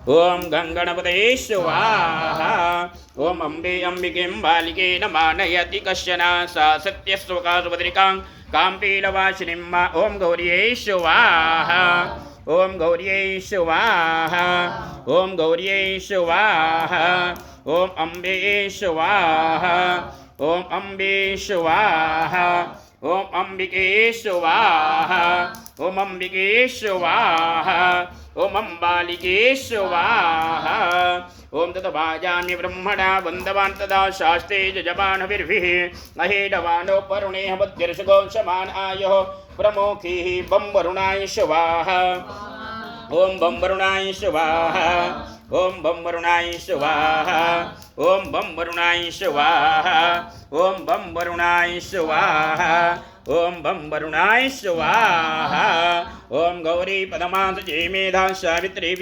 ओम गंगणपतये स्वाहा। ओम अम्बे अम्बिकें बालिके नमानयति कश्चन सा सत्यस्वका सुभद्रिकां काम्पीलवासिनीं मा। ओम गौर्यै स्वाहा। ओम गौर्यै स्वाहा। ओम गौर्यै स्वाहा। ओम अम्बे स्वाहा। ओम अम्बे स्वाहा। ओम अम्बिके स्वाहा। ओम अम्बिके स्वाहा। ओम अम्बालिके स्वाहा। ओम ततवाजान्य ब्रह्मणा वन्दवान् तदा शास्त्रे जजमानभिर्भिः महेडवानो परुणेह बुद्धिर्षगो समान आयुः प्रमुखिः बं वरुणाय स्वाहा। ओम बं वरुणाय स्वाहा। ओम बं वरुणाय स्वाहा। ओम बं वरुणाय स्वाहा। ओम बं वरुणाय स्वाहा। ओम बं वरुणाय स्वाहा। ओम गौरी पदमासुचे मेधा सावित्री